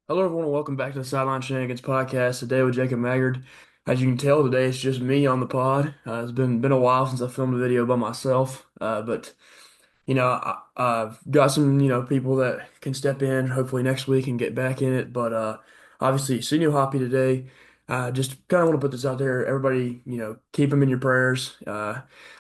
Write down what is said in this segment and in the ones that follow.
Hello, everyone, and welcome back to the Sideline Shenanigans podcast. Today with Jacob Maggard. As you can tell, today it's just me on the pod. It's been a while since I filmed a video by myself, but I've got some people that can step in hopefully next week and get back in it. But obviously, Senior Hoppy today. Just kind of want to put this out there. Everybody, keep him in your prayers.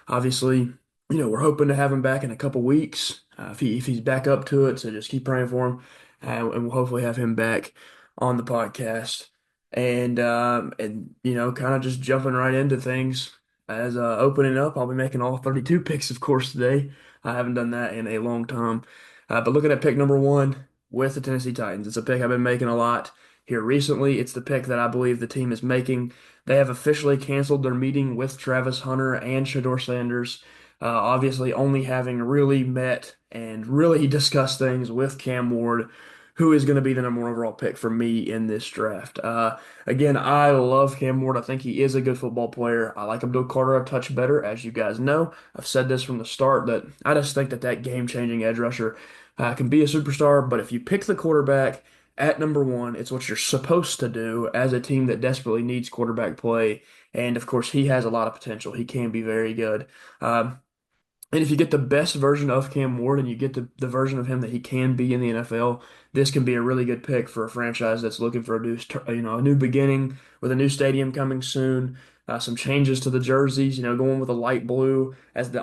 Obviously, we're hoping to have him back in a couple weeks if he's back up to it. So just keep praying for him, and we'll hopefully have him back on the podcast. And kind of just jumping right into things as opening up. I'll be making all 32 picks, of course, today. I haven't done that in a long time. But looking at pick number one with the Tennessee Titans, it's a pick I've been making a lot here recently. It's the pick that I believe the team is making. They have officially canceled their meeting with Travis Hunter and Shedeur Sanders, obviously only having really met and really discussed things with Cam Ward, who is going to be the number one overall pick for me in this draft. Again, I love Cam Ward. I think he is a good football player. I like Abdul Carter a touch better, as you guys know. I've said this from the start that I just think that game-changing edge rusher can be a superstar. But if you pick the quarterback at number one, it's what you're supposed to do as a team that desperately needs quarterback play. And of course, he has a lot of potential. He can be very good. And if you get the best version of Cam Ward and you get the version of him that he can be in the NFL, this can be a really good pick for a franchise that's looking for a new beginning with a new stadium coming soon. Some changes to the jerseys, going with a light blue as the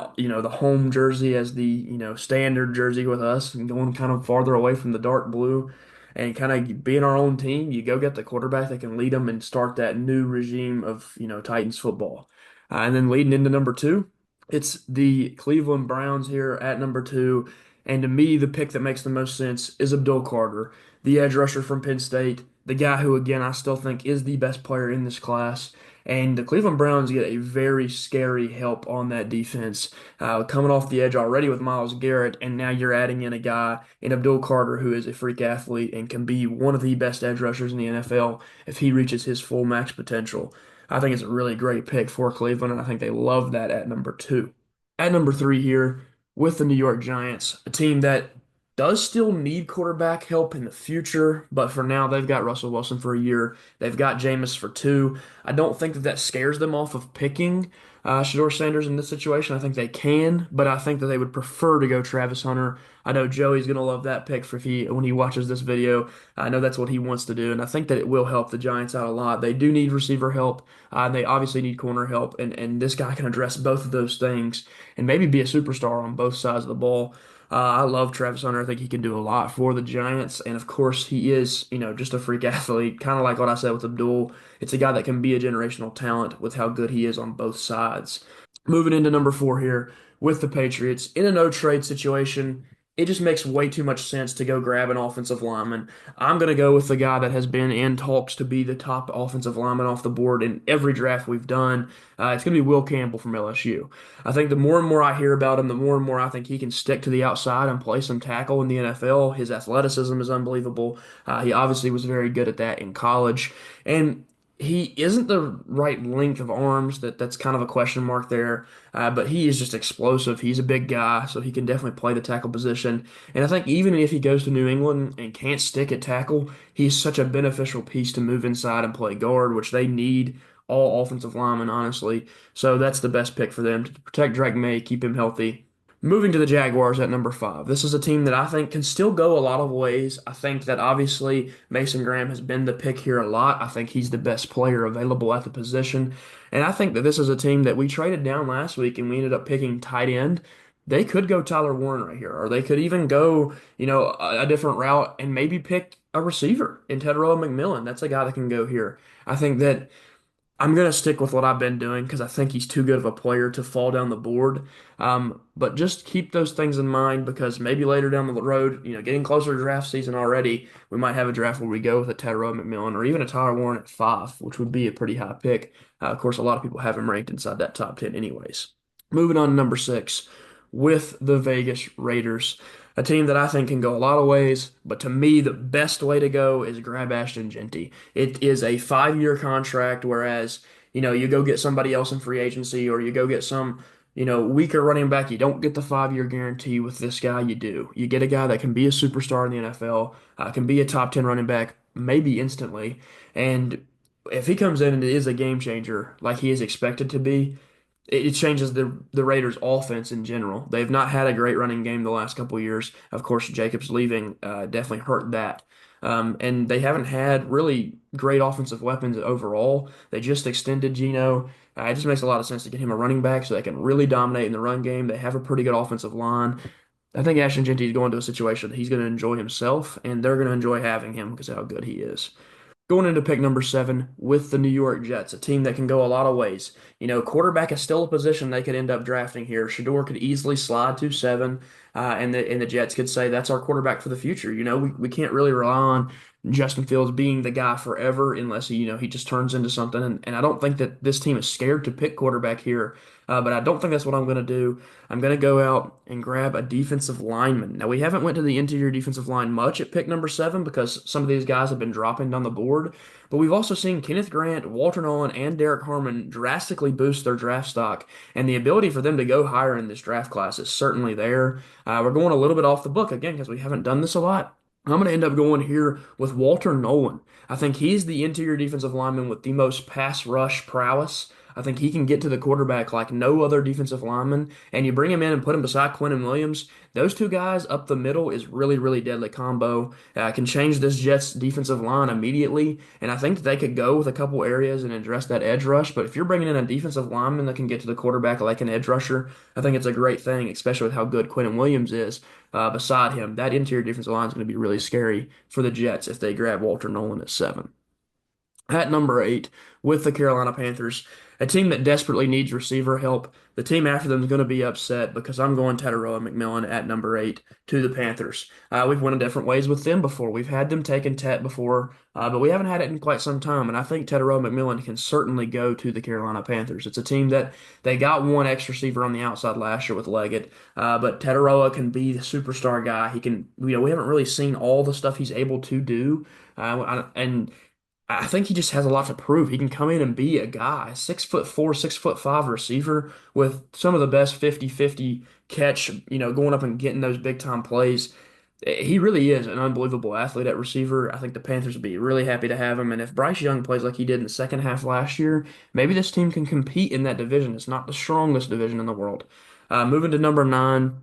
home jersey as the standard jersey with us, and going kind of farther away from the dark blue, and kind of being our own team. You go get the quarterback that can lead them and start that new regime of Titans football, and then leading into number two. It's the Cleveland Browns here at number two. And to me, the pick that makes the most sense is Abdul Carter, the edge rusher from Penn State, the guy who, again, I still think is the best player in this class. And the Cleveland Browns get a very scary help on that defense, coming off the edge already with Myles Garrett, and now you're adding in a guy in Abdul Carter who is a freak athlete and can be one of the best edge rushers in the NFL if he reaches his full max potential. I think it's a really great pick for Cleveland, and I think they love that at number two. At number three here with the New York Giants, a team that does still need quarterback help in the future, but for now they've got Russell Wilson for a year. They've got Jameis for two. I don't think that scares them off of picking Shedeur Sanders in this situation. I think they can, but I think that they would prefer to go Travis Hunter. I know Joey's gonna love that pick for when he watches this video. I know that's what he wants to do, and I think that it will help the Giants out a lot. They do need receiver help. They obviously need corner help, and this guy can address both of those things and maybe be a superstar on both sides of the ball. I love Travis Hunter. I think he can do a lot for the Giants, and of course, he is, just a freak athlete, kind of like what I said with Abdul. It's a guy that can be a generational talent with how good he is on both sides. Moving into number four here with the Patriots in a no trade situation. It just makes way too much sense to go grab an offensive lineman. I'm going to go with the guy that has been in talks to be the top offensive lineman off the board in every draft we've done. It's going to be Will Campbell from LSU. I think the more and more I hear about him, the more and more I think he can stick to the outside and play some tackle in the NFL. His athleticism is unbelievable. He obviously was very good at that in college. And he isn't the right length of arms. That's kind of a question mark there. But he is just explosive. He's a big guy, so he can definitely play the tackle position. And I think even if he goes to New England and can't stick at tackle, he's such a beneficial piece to move inside and play guard, which they need all offensive linemen, honestly. So that's the best pick for them to protect Drake May, keep him healthy. Moving to the Jaguars at number five. This is a team that I think can still go a lot of ways. I think that obviously Mason Graham has been the pick here a lot. I think he's the best player available at the position. And I think that this is a team that we traded down last week and we ended up picking tight end. They could go Tyler Warren right here, or they could even go, a different route and maybe pick a receiver in Tedroa McMillan. That's a guy that can go here. I think that I'm going to stick with what I've been doing because I think he's too good of a player to fall down the board. But just keep those things in mind because maybe later down the road, getting closer to draft season already, we might have a draft where we go with a Tyrod McMillan or even a Tyler Warren at five, which would be a pretty high pick. Of course, a lot of people have him ranked inside that top 10 anyways. Moving on to number six with the Vegas Raiders, a team that I think can go a lot of ways, but to me, the best way to go is grab Ashton Genty. It is a 5-year contract, whereas, you go get somebody else in free agency or you go get some, weaker running back. You don't get the 5-year guarantee with this guy. You do. You get a guy that can be a superstar in the NFL, can be a top 10 running back, maybe instantly. And if he comes in and is a game changer like he is expected to be, it changes the Raiders' offense in general. They've not had a great running game the last couple of years. Of course, Jacobs leaving definitely hurt that. And they haven't had really great offensive weapons overall. They just extended Geno. It just makes a lot of sense to get him a running back so they can really dominate in the run game. They have a pretty good offensive line. I think Ashton Jeanty is going to a situation that he's going to enjoy himself, and they're going to enjoy having him because of how good he is. Going into pick number 7 with the New York Jets, a team that can go a lot of ways. Quarterback is still a position they could end up drafting here. Shador could easily slide to 7, and the Jets could say that's our quarterback for the future. We can't really rely on Justin Fields being the guy forever unless he just turns into something. And I don't think that this team is scared to pick quarterback here, but I don't think that's what I'm going to do. I'm going to go out and grab a defensive lineman. Now, we haven't went to the interior defensive line much at pick number 7 because some of these guys have been dropping down the board. But we've also seen Kenneth Grant, Walter Nolan, and Derek Harmon drastically boost their draft stock. And the ability for them to go higher in this draft class is certainly there. We're going a little bit off the book again because we haven't done this a lot. I'm going to end up going here with Walter Nolan. I think he's the interior defensive lineman with the most pass rush prowess. I think he can get to the quarterback like no other defensive lineman. And you bring him in and put him beside Quentin Williams. Those two guys up the middle is really, really deadly combo. Can change this Jets defensive line immediately. And I think that they could go with a couple areas and address that edge rush. But if you're bringing in a defensive lineman that can get to the quarterback like an edge rusher, I think it's a great thing, especially with how good Quentin Williams is beside him. That interior defensive line is going to be really scary for the Jets if they grab Walter Nolan at 7. At number 8, with the Carolina Panthers, a team that desperately needs receiver help. The team after them is going to be upset because I'm going Tataroa McMillan at number 8 to the Panthers. We've went in different ways with them before. We've had them taking Tet before, but we haven't had it in quite some time. And I think Tataroa McMillan can certainly go to the Carolina Panthers. It's a team that they got one X receiver on the outside last year with Leggett, but Tataroa can be the superstar guy. He can, we haven't really seen all the stuff he's able to do. And I think he just has a lot to prove. He can come in and be a guy, 6'4", 6'5" receiver with some of the best 50-50 catch, going up and getting those big time plays. He really is an unbelievable athlete at receiver. I think the Panthers would be really happy to have him. And if Bryce Young plays like he did in the second half last year, maybe this team can compete in that division. It's not the strongest division in the world. Moving to number 9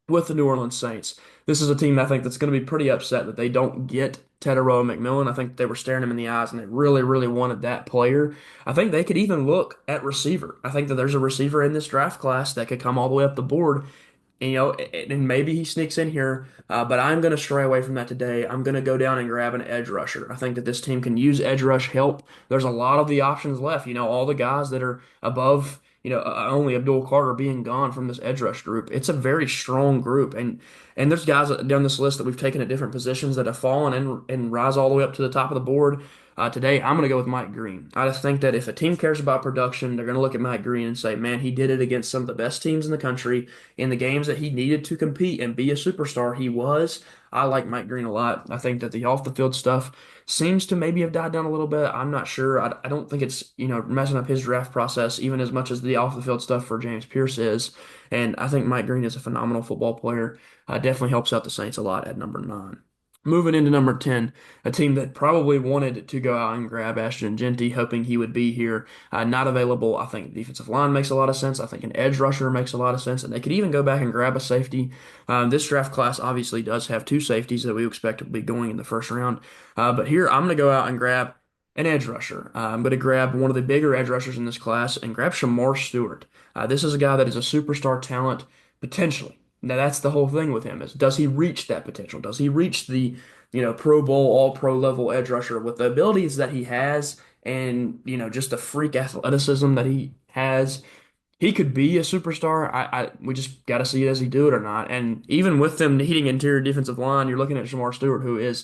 with the New Orleans Saints. This is a team I think that's going to be pretty upset that they don't get Tetaroa McMillan. I think they were staring him in the eyes and they really, really wanted that player. I think they could even look at receiver. I think that there's a receiver in this draft class that could come all the way up the board. And maybe he sneaks in here, but I'm going to stray away from that today. I'm going to go down and grab an edge rusher. I think that this team can use edge rush help. There's a lot of the options left. All the guys that are above, only Abdul Carter being gone from this edge rush group. It's a very strong group, and there's guys down this list that we've taken at different positions that have fallen and rise all the way up to the top of the board. Today, I'm going to go with Mike Green. I just think that if a team cares about production, they're going to look at Mike Green and say, man, he did it against some of the best teams in the country in the games that he needed to compete and be a superstar. He was. I like Mike Green a lot. I think that the off the field stuff seems to maybe have died down a little bit. I'm not sure. I don't think it's, messing up his draft process even as much as the off the field stuff for James Pierce is. And I think Mike Green is a phenomenal football player. Definitely helps out the Saints a lot at number 9. Moving into number 10, a team that probably wanted to go out and grab Ashton Jeanty, hoping he would be here. Not available. I think defensive line makes a lot of sense. I think an edge rusher makes a lot of sense. And they could even go back and grab a safety. This draft class obviously does have 2 safeties that we expect to be going in the first round. But here I'm going to go out and grab an edge rusher. I'm going to grab one of the bigger edge rushers in this class and grab Shamar Stewart. This is a guy that is a superstar talent, potentially. Now that's the whole thing with him is does he reach that potential? Does he reach the, Pro Bowl, all pro level edge rusher with the abilities that he has and, just the freak athleticism that he has? He could be a superstar. We just got to see does he do it or not. And even with them needing interior defensive line, you're looking at Shamar Stewart, who is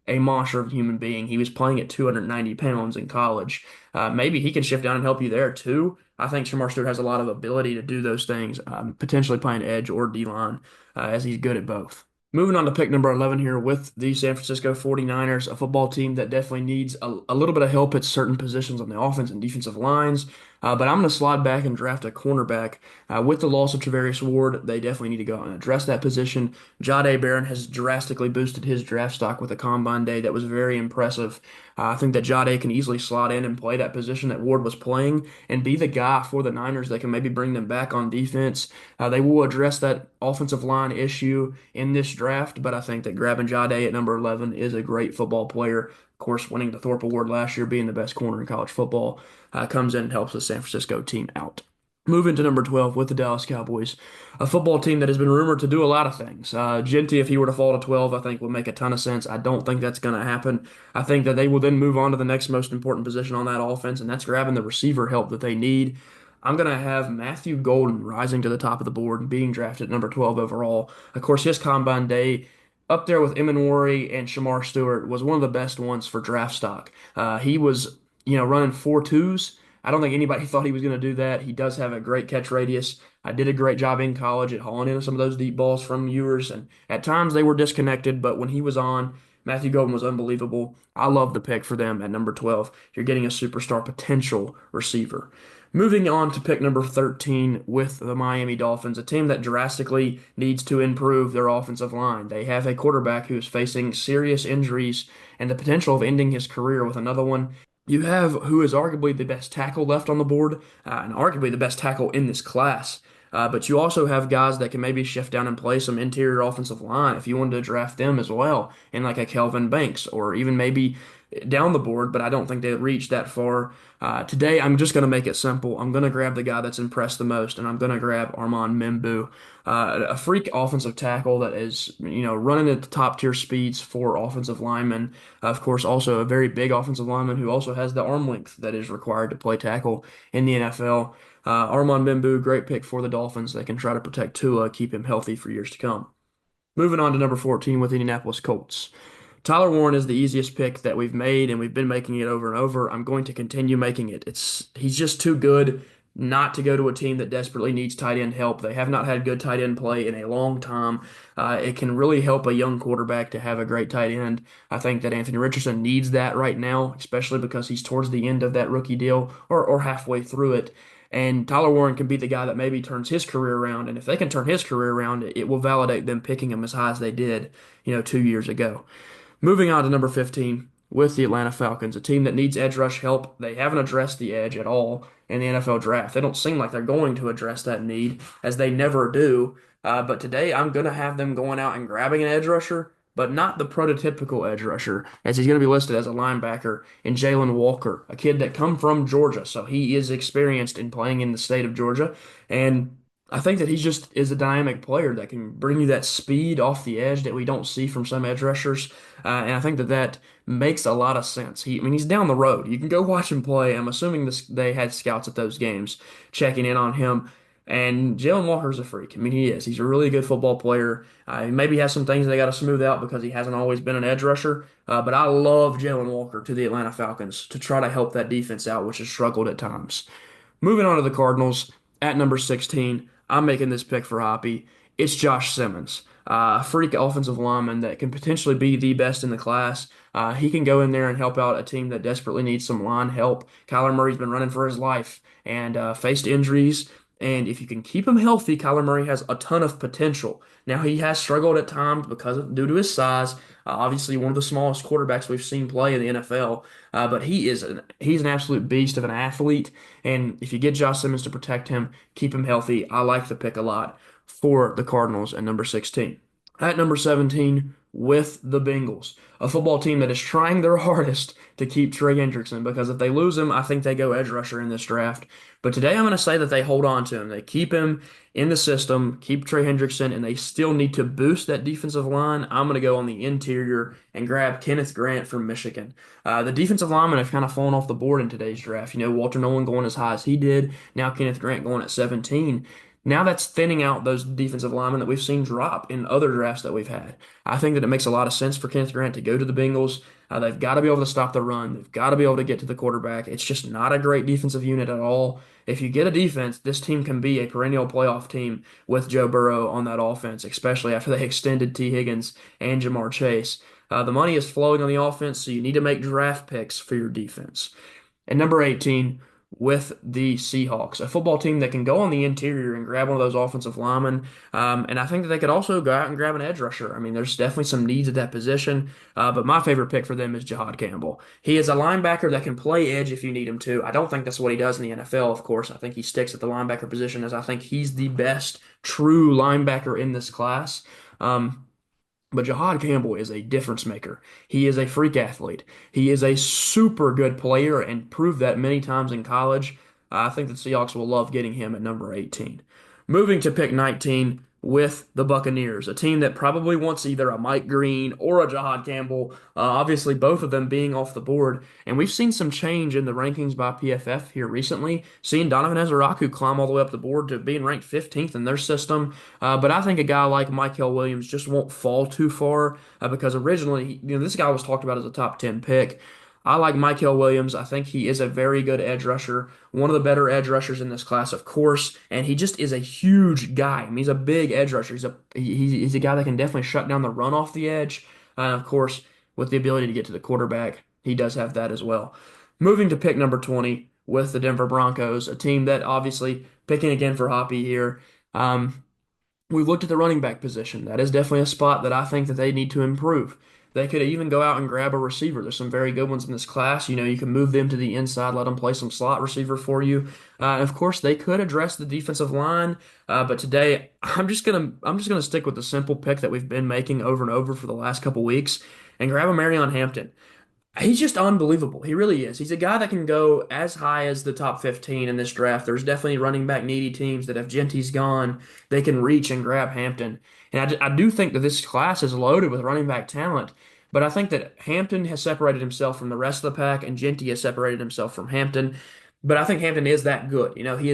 a monster of a human being. He was playing at 290 pounds in college. Maybe he can shift down and help you there too. I think Shamar Stewart has a lot of ability to do those things, potentially playing edge or D-line, as he's good at both. Moving on to pick number 11 here with the San Francisco 49ers, a football team that definitely needs a little bit of help at certain positions on the offense and defensive lines. But I'm going to slide back and draft a cornerback. With the loss of Travarius Ward, they definitely need to go out and address that position. Jahdae Barron has drastically boosted his draft stock with a combine day that was very impressive. I think that Jahdae can easily slot in and play that position that Ward was playing and be the guy for the Niners that can maybe bring them back on defense. They will address that offensive line issue in this draft, but I think that grabbing Jahdae at number 11 is a great football player. Of course, winning the Thorpe Award last year, being the best corner in college football, comes in and helps the San Francisco team out. Moving to number 12 with the Dallas Cowboys, a football team that has been rumored to do a lot of things. Genty, if he were to fall to 12, I think would make a ton of sense. I don't think that's going to happen. I think that they will then move on to the next most important position on that offense, and that's grabbing the receiver help that they need. I'm going to have Matthew Golden rising to the top of the board and being drafted at number 12 overall. Of course, his combine day up there with Emanwari and Shamar Stewart was one of the best ones for draft stock. He was, running 4.2s. I don't think anybody thought he was going to do that. He does have a great catch radius. I did a great job in college at hauling in some of those deep balls from Ewers, and at times they were disconnected, but when he was on, Matthew Golden was unbelievable. I love the pick for them at number 12. You're getting a superstar potential receiver. Moving on to pick number 13 with the Miami Dolphins, a team that drastically needs to improve their offensive line. They have a quarterback who is facing serious injuries and the potential of ending his career with another one. You have who is arguably the best tackle left on the board, and arguably the best tackle in this class. But you also have guys that can maybe shift down and play some interior offensive line if you wanted to draft them as well, in like a Kelvin Banks or even maybe down the board, but I don't think they reach that far. Today, I'm just going to make it simple. I'm going to grab the guy that's impressed the most, and I'm going to grab Armand Membu, a freak offensive tackle that is, running at the top tier speeds for offensive linemen. Of course, also a very big offensive lineman who also has the arm length that is required to play tackle in the NFL. Armand Membu, great pick for the Dolphins. They can try to protect Tua, keep him healthy for years to come. Moving on to number 14 with the Indianapolis Colts. Tyler Warren is the easiest pick that we've made, and we've been making it over and over. I'm going to continue making it. He's just too good not to go to a team that desperately needs tight end help. They have not had good tight end play in a long time. It can really help a young quarterback to have a great tight end. I think that Anthony Richardson needs that right now, especially because he's towards the end of that rookie deal or halfway through it. And Tyler Warren can be the guy that maybe turns his career around. And if they can turn his career around, it will validate them picking him as high as they did, 2 years ago. Moving on to number 15 with the Atlanta Falcons, a team that needs edge rush help. They haven't addressed the edge at all in the NFL draft. They don't seem like they're going to address that need, as they never do. But today I'm going to have them going out and grabbing an edge rusher, but not the prototypical edge rusher, as he's going to be listed as a linebacker in Jalen Walker, a kid that come from Georgia. So he is experienced in playing in the state of Georgia. And I think that he just is a dynamic player that can bring you that speed off the edge that we don't see from some edge rushers. And I think that that makes a lot of sense. He's down the road. You can go watch him play. I'm assuming they had scouts at those games checking in on him. And Jalen Walker's a freak. He is. He's a really good football player. He maybe has some things they got to smooth out because he hasn't always been an edge rusher. But I love Jalen Walker to the Atlanta Falcons to try to help that defense out, which has struggled at times. Moving on to the Cardinals at number 16, I'm making this pick for Hoppy. It's Josh Simmons, a freak offensive lineman that can potentially be the best in the class. He can go in there and help out a team that desperately needs some line help. Kyler Murray's been running for his life and faced injuries. And if you can keep him healthy, Kyler Murray has a ton of potential. Now he has struggled at times due to his size. Obviously, one of the smallest quarterbacks we've seen play in the NFL. But he's an absolute beast of an athlete. And if you get Josh Simmons to protect him, keep him healthy, I like the pick a lot for the Cardinals at number 16. At number 17, with the Bengals, a football team that is trying their hardest to keep Trey Hendrickson because if they lose him, I think they go edge rusher in this draft. But today I'm going to say that they hold on to him. They keep him in the system, keep Trey Hendrickson, and they still need to boost that defensive line. I'm going to go on the interior and grab Kenneth Grant from Michigan. The defensive linemen have kind of fallen off the board in today's draft. Walter Nolan going as high as he did. Now Kenneth Grant going at 17. Now that's thinning out those defensive linemen that we've seen drop in other drafts that we've had. I think that it makes a lot of sense for Kenneth Grant to go to the Bengals. They've got to be able to stop the run. They've got to be able to get to the quarterback. It's just not a great defensive unit at all. If you get a defense, this team can be a perennial playoff team with Joe Burrow on that offense, especially after they extended T. Higgins and Jamar Chase. The money is flowing on the offense, so you need to make draft picks for your defense. At number 18, with the Seahawks, a football team that can go on the interior and grab one of those offensive linemen. And I think that they could also go out and grab an edge rusher. I mean, there's definitely some needs at that position. But my favorite pick for them is Jahad Campbell. He is a linebacker that can play edge if you need him to. I don't think that's what he does in the NFL, of course. I think he sticks at the linebacker position as I think he's the best true linebacker in this class. But Jahad Campbell is a difference maker. He is a freak athlete. He is a super good player and proved that many times in college. I think the Seahawks will love getting him at number 18. Moving to pick 19 with the Buccaneers, a team that probably wants either a Mike Green or a Jahad Campbell, obviously both of them being off the board. And we've seen some change in the rankings by PFF here recently, seeing Donovan Ezeraku climb all the way up the board to being ranked 15th in their system. But I think a guy like Mykel Williams just won't fall too far because originally, this guy was talked about as a top 10 pick. I like Mykel Williams. I think he is a very good edge rusher, one of the better edge rushers in this class, of course. And he just is a huge guy. I mean, he's a big edge rusher. He's a guy that can definitely shut down the run off the edge. And of course, with the ability to get to the quarterback, he does have that as well. Moving to pick number 20 with the Denver Broncos, a team that obviously picking again for Hoppy here. We've looked at the running back position. That is definitely a spot that I think that they need to improve. They could even go out and grab a receiver. There's some very good ones in this class. You can move them to the inside, let them play some slot receiver for you. And of course, they could address the defensive line. But today, I'm just gonna stick with the simple pick that we've been making over and over for the last couple weeks, and grab a Marion Hampton. He's just unbelievable. He really is. He's a guy that can go as high as the top 15 in this draft. There's definitely running back needy teams that if Genty's gone, they can reach and grab Hampton. And I do think that this class is loaded with running back talent, but I think that Hampton has separated himself from the rest of the pack and Genty has separated himself from Hampton. But I think Hampton is that good. He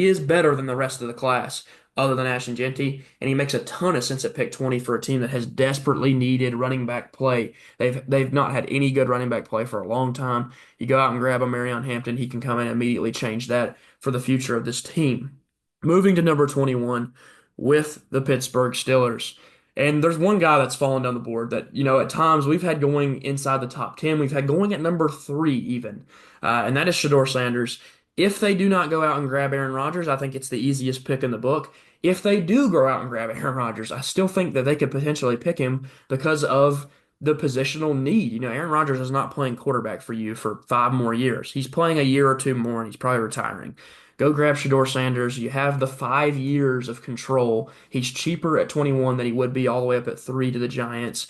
is better than the rest of the class other than Ashton Genty, and he makes a ton of sense at pick 20 for a team that has desperately needed running back play. They've not had any good running back play for a long time. You go out and grab a Marion Hampton, he can come in and immediately change that for the future of this team. Moving to number 21 with the Pittsburgh Steelers. And there's one guy that's fallen down the board that, at times we've had going inside the top 10. We've had going at number 3 even. And that is Shedeur Sanders. If they do not go out and grab Aaron Rodgers, I think it's the easiest pick in the book. If they do go out and grab Aaron Rodgers, I still think that they could potentially pick him because of the positional need. Aaron Rodgers is not playing quarterback for you for 5 more years. He's playing a year or two more, and he's probably retiring. Go grab Shedeur Sanders. You have the 5 years of control. He's cheaper at 21 than he would be all the way up at 3 to the Giants.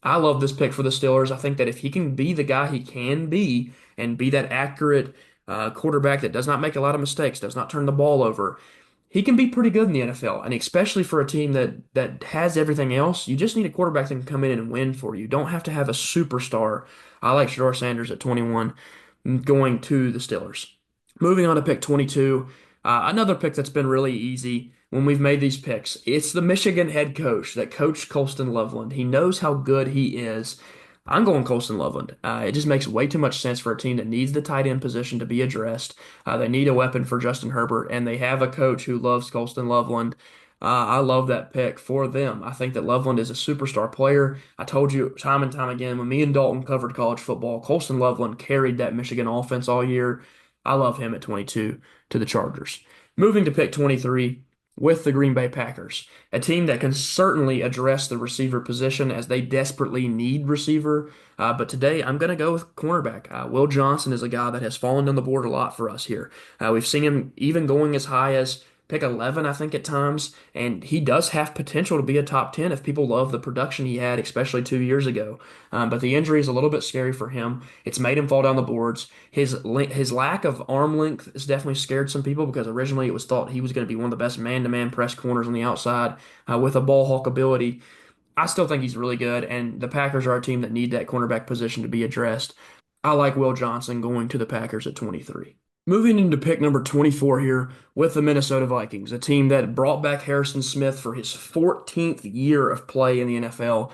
I love this pick for the Steelers. I think that if he can be the guy he can be and be that accurate quarterback that does not make a lot of mistakes, does not turn the ball over, he can be pretty good in the NFL, and especially for a team that has everything else, you just need a quarterback that can come in and win for you. You don't have to have a superstar. I like Shedeur Sanders at 21 going to the Steelers. Moving on to pick 22, another pick that's been really easy when we've made these picks. It's the Michigan head coach that coached Colston Loveland. He knows how good he is. I'm going Colston Loveland. It just makes way too much sense for a team that needs the tight end position to be addressed. They need a weapon for Justin Herbert, and they have a coach who loves Colston Loveland. I love that pick for them. I think that Loveland is a superstar player. I told you time and time again, when me and Dalton covered college football, Colston Loveland carried that Michigan offense all year. I love him at 22 to the Chargers. Moving to pick 23 with the Green Bay Packers, a team that can certainly address the receiver position as they desperately need receiver. But today I'm going to go with cornerback. Will Johnson is a guy that has fallen on the board a lot for us here. We've seen him even going as high as pick 11, I think, at times, and he does have potential to be a top 10 if people love the production he had, especially 2 years ago. But the injury is a little bit scary for him. It's made him fall down the boards. His lack of arm length has definitely scared some people because originally it was thought he was going to be one of the best man-to-man press corners on the outside with a ball hawk ability. I still think he's really good, and the Packers are a team that need that cornerback position to be addressed. I like Will Johnson going to the Packers at 23. Moving into pick number 24 here with the Minnesota Vikings, a team that brought back Harrison Smith for his 14th year of play in the NFL.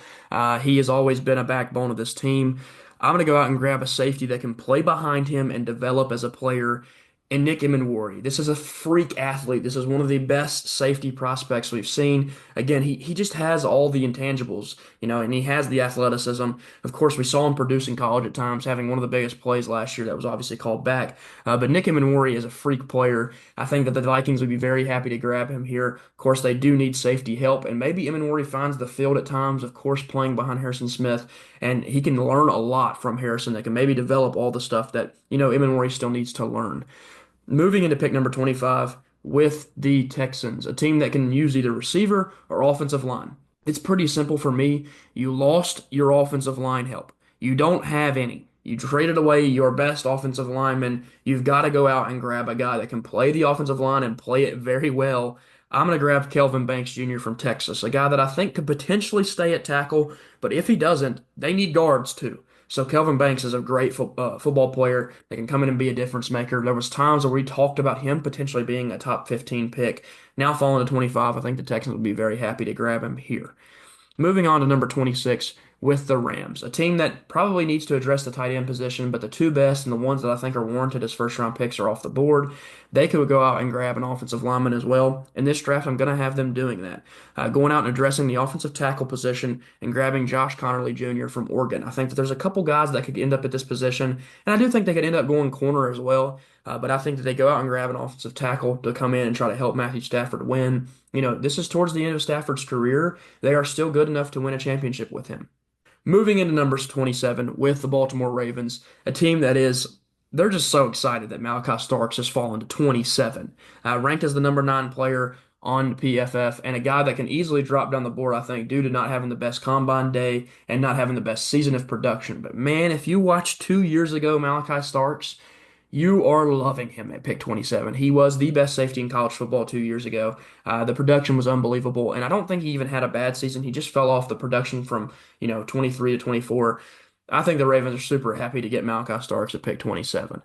He has always been a backbone of this team. I'm going to go out and grab a safety that can play behind him and develop as a player and Nick Emenwari. This is a freak athlete. This is one of the best safety prospects we've seen. Again, he just has all the intangibles, and he has the athleticism. Of course, we saw him produce in college at times, having one of the biggest plays last year that was obviously called back. But Nick Emenwari is a freak player. I think that the Vikings would be very happy to grab him here. Of course, they do need safety help, and maybe Emenwari finds the field at times, of course, playing behind Harrison Smith, and he can learn a lot from Harrison that can maybe develop all the stuff that, Emenwari still needs to learn. Moving into pick number 25 with the Texans, a team that can use either receiver or offensive line. It's pretty simple for me. You lost your offensive line help. You don't have any. You traded away your best offensive lineman. You've got to go out and grab a guy that can play the offensive line and play it very well. I'm going to grab Kelvin Banks Jr. from Texas, a guy that I think could potentially stay at tackle, but if he doesn't, they need guards too. So Kelvin Banks is a great football player that can come in and be a difference maker. There was times where we talked about him potentially being a top 15 pick. Now falling to 25, I think the Texans would be very happy to grab him here. Moving on to number 26 with the Rams, a team that probably needs to address the tight end position, but the two best and the ones that I think are warranted as first round picks are off the board. They could go out and grab an offensive lineman as well. In this draft, I'm going to have them doing that, going out and addressing the offensive tackle position and grabbing Josh Connerly Jr. from Oregon. I think that there's a couple guys that could end up at this position, and I do think they could end up going corner as well. But I think that they go out and grab an offensive tackle to come in and try to help Matthew Stafford win. This is towards the end of Stafford's career. They are still good enough to win a championship with him. Moving into numbers 27 with the Baltimore Ravens, a team that they're just so excited that Malachi Starks has fallen to 27, ranked as the number 9 player on PFF, and a guy that can easily drop down the board, I think, due to not having the best combine day and not having the best season of production. But man, if you watched 2 years ago, Malachi Starks, you are loving him at pick 27. He was the best safety in college football 2 years ago. The production was unbelievable, and I don't think he even had a bad season. He just fell off the production from 23 to 24. I think the Ravens are super happy to get Malachi Starks at pick 27.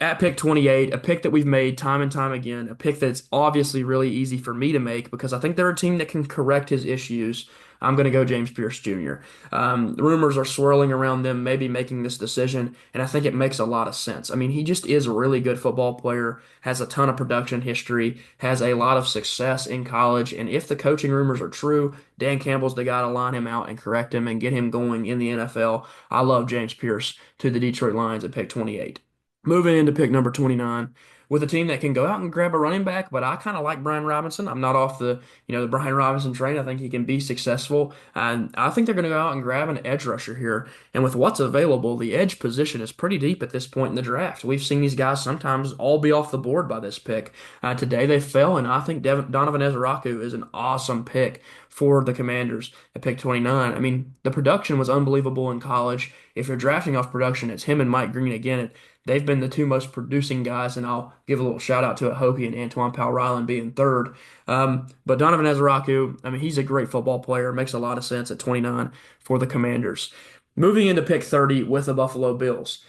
At pick 28, a pick that we've made time and time again, a pick that's obviously really easy for me to make because I think they're a team that can correct his issues. I'm going to go James Pierce Jr. Rumors are swirling around them maybe making this decision, and I think it makes a lot of sense. I mean, he just is a really good football player, has a ton of production history, has a lot of success in college, and if the coaching rumors are true, Dan Campbell's the guy to line him out and correct him and get him going in the NFL. I love James Pierce to the Detroit Lions at pick 28. Moving into pick number 29 with a team that can go out and grab a running back, but I kind of like Brian Robinson. I'm not off the Brian Robinson train. I think he can be successful. And I think they're going to go out and grab an edge rusher here. And with what's available, the edge position is pretty deep at this point in the draft. We've seen these guys sometimes all be off the board by this pick. Today they fell, and I think Donovan Ezraku is an awesome pick for the Commanders at pick 29. I mean, the production was unbelievable in college. If you're drafting off production, it's him and Mike Green again. They've been the two most producing guys, and I'll give a little shout out to Hokie and Antoine Powell Ryland being third. But Donovan Ezraku, I mean, he's a great football player. Makes a lot of sense at 29 for the Commanders. Moving into pick 30 with the Buffalo Bills.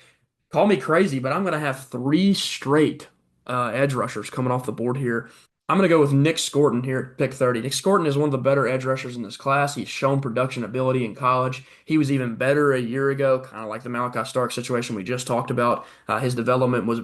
Call me crazy, but I'm going to have three straight edge rushers coming off the board here. I'm going to go with Nick Scorton here at pick 30. Nick Scorton is one of the better edge rushers in this class. He's shown production ability in college. He was even better a year ago, kind of like the Malachi Stark situation we just talked about. His development was,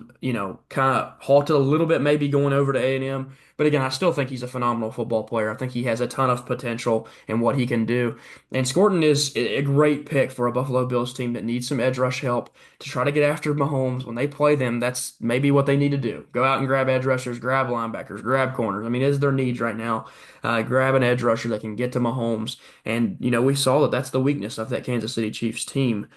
kind of halted a little bit, maybe going over to A&M. But again, I still think he's a phenomenal football player. I think he has a ton of potential in what he can do. And Scorton is a great pick for a Buffalo Bills team that needs some edge rush help to try to get after Mahomes. When they play them, that's maybe what they need to do. Go out and grab edge rushers, grab linebackers, grab corners. I mean, it is their needs right now. Grab an edge rusher that can get to Mahomes. And, we saw that that's the weakness of that Kansas City Chiefs team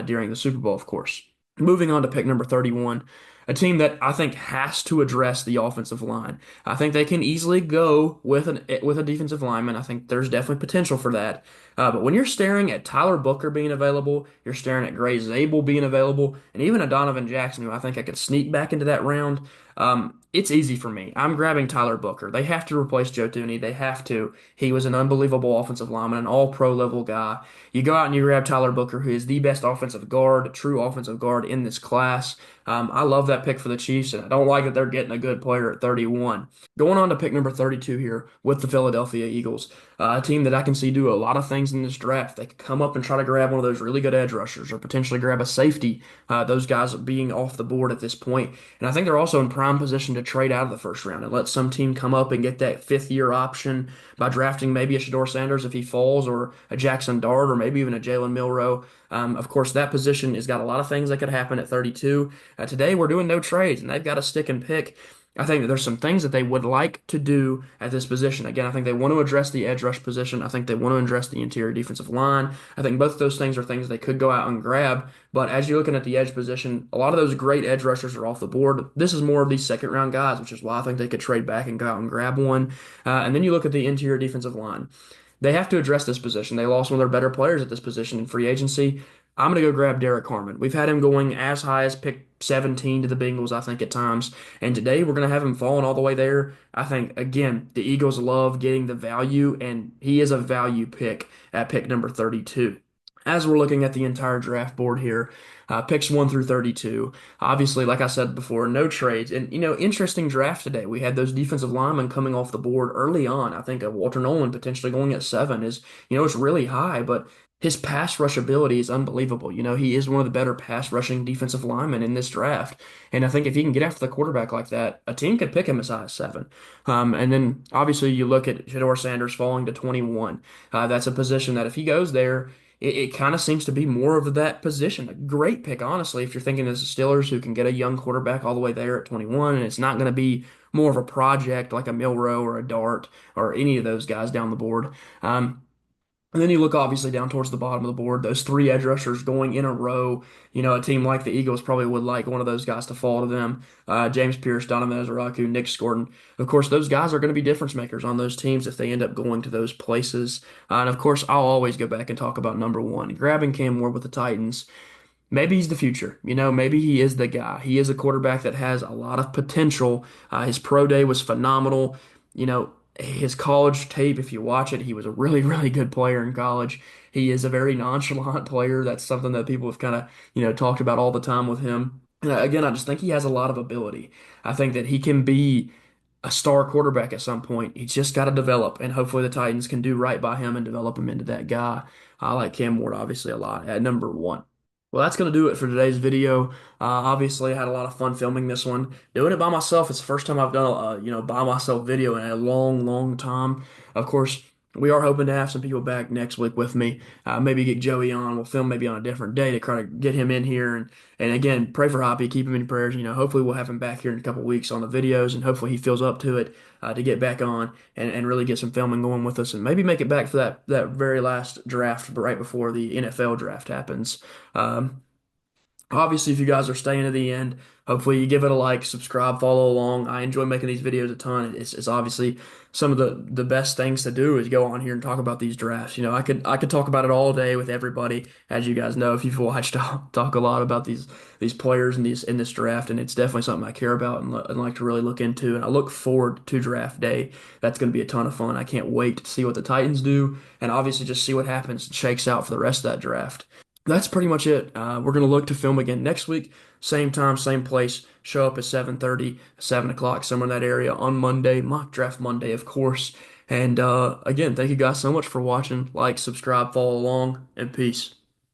during the Super Bowl, of course. Moving on to pick number 31, a team that I think has to address the offensive line. I think they can easily go with a defensive lineman. I think there's definitely potential for that. But when you're staring at Tyler Booker being available, you're staring at Gray Zabel being available, and even a Donovan Jackson, who I think I could sneak back into that round. It's easy for me. I'm grabbing Tyler Booker. They have to replace Joe Thuney. They have to. He was an unbelievable offensive lineman, an all-pro level guy. You go out and you grab Tyler Booker, who is the best offensive guard, true offensive guard in this class. I love that pick for the Chiefs, and I don't like that they're getting a good player at 31. Going on to pick number 32 here with the Philadelphia Eagles, a team that I can see do a lot of things in this draft. They could come up and try to grab one of those really good edge rushers or potentially grab a safety. Those guys being off the board at this point. And I think they're also in prime position to trade out of the first round and let some team come up and get that fifth year option by drafting maybe a Shador Sanders if he falls, or a Jackson Dart, or maybe even a Jalen Milroe. Of course, that position has got a lot of things that could happen at 32. Today, we're doing no trades, and they've got to stick and pick. I think that there's some things that they would like to do at this position. Again, I think they want to address the edge rush position. I think they want to address the interior defensive line. I think both those things are things they could go out and grab. But as you're looking at the edge position, a lot of those great edge rushers are off the board. This is more of these second round guys, which is why I think they could trade back and go out and grab one. And then you look at the interior defensive line. They have to address this position. They lost one of their better players at this position in free agency. I'm going to go grab Derek Carman. We've had him going as high as pick 17 to the Bengals, I think, at times. And today we're going to have him falling all the way there. I think, again, the Eagles love getting the value, and he is a value pick at pick number 32. As we're looking at the entire draft board here, picks 1 through 32, obviously, like I said before, no trades. And, interesting draft today. We had those defensive linemen coming off the board early on. I think Walter Nolan potentially going at 7 is, it's really high, but his pass rush ability is unbelievable. He is one of the better pass rushing defensive linemen in this draft. And I think if he can get after the quarterback like that, a team could pick him as high as 7. And then obviously you look at Shador Sanders falling to 21. That's a position that if he goes there, it kind of seems to be more of that position. A great pick, honestly, if you're thinking as the Steelers who can get a young quarterback all the way there at 21, and it's not going to be more of a project like a Milroe or a Dart or any of those guys down the board. And then you look obviously down towards the bottom of the board, those three edge rushers going in a row. A team like the Eagles probably would like one of those guys to fall to them. James Pierce, Donovan Ezraku, Nick Gordon. Of course, those guys are going to be difference makers on those teams if they end up going to those places. And of course, I'll always go back and talk about number one, grabbing Cam Ward with the Titans. Maybe he's the future. Maybe he is the guy. He is a quarterback that has a lot of potential. His pro day was phenomenal. His college tape, if you watch it, he was a really, really good player in college. He is a very nonchalant player. That's something that people have kind of, talked about all the time with him. And again, I just think he has a lot of ability. I think that he can be a star quarterback at some point. He's just got to develop, and hopefully the Titans can do right by him and develop him into that guy. I like Cam Ward obviously a lot at number one. Well, that's going to do it for today's video. Obviously, I had a lot of fun filming this one. Doing it by myself, it's the first time I've done a, by myself video in a long, long time. Of course, we are hoping to have some people back next week with me. Maybe get Joey on. We'll film maybe on a different day to try to get him in here. And again, pray for Hoppy. Keep him in prayers. Hopefully we'll have him back here in a couple weeks on the videos, and hopefully he feels up to it to get back on and really get some filming going with us, and maybe make it back for that very last draft right before the NFL draft happens. Um, Obviously, if you guys are staying to the end, hopefully you give it a like, subscribe, follow along. I enjoy making these videos a ton. It's obviously some of the best things to do is go on here and talk about these drafts. I could talk about it all day with everybody, as you guys know if you've watched. I'll talk a lot about these players in this draft, and it's definitely something I care about and like to really look into. And I look forward to draft day. That's going to be a ton of fun. I can't wait to see what the Titans do, and obviously just see what happens and shakes out for the rest of that draft. That's pretty much it. We're going to look to film again next week. Same time, same place. Show up at 7:30, 7 o'clock, somewhere in that area on Monday. Mock Draft Monday, of course. And again, thank you guys so much for watching. Like, subscribe, follow along, and peace.